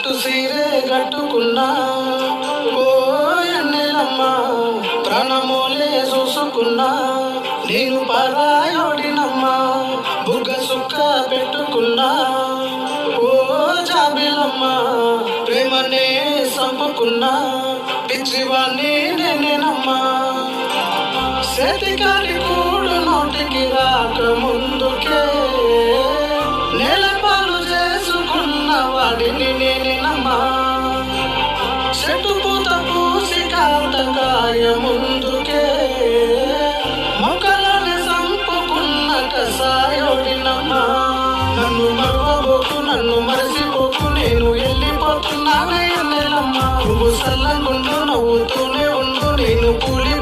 పట్టు సీరే కట్టుకున్నా ఓ ఎన్నెలమ్మ ప్రాణమోలే చూసుకున్నా నేను పరాయోడినమ్మా బుగ్గ సుక్క పెట్టుకున్నా ఓ జాబిలమ్మ ప్రేమనే సంపుకున్నా పిచ్చివాణ్ణి నేనేనమ్మా చేతికాడి కూడు నోటికి రాక ముందుకే నేలపాలు చేసుకున్న వాడిని నేనేనమ్మా చెట్టు పూత పూసి కాటకాయ ముందుకే మొక్కలని సంపుకున్న కసాయోడినమ్మా నన్ను మరవబోకు నన్ను మరచిపోకు నేను వెళ్ళిపోతున్నానే ఎన్నెలమ్మా నువ్వు సల్లగుండు నవ్వుతూనే ఉండు నేను కూలి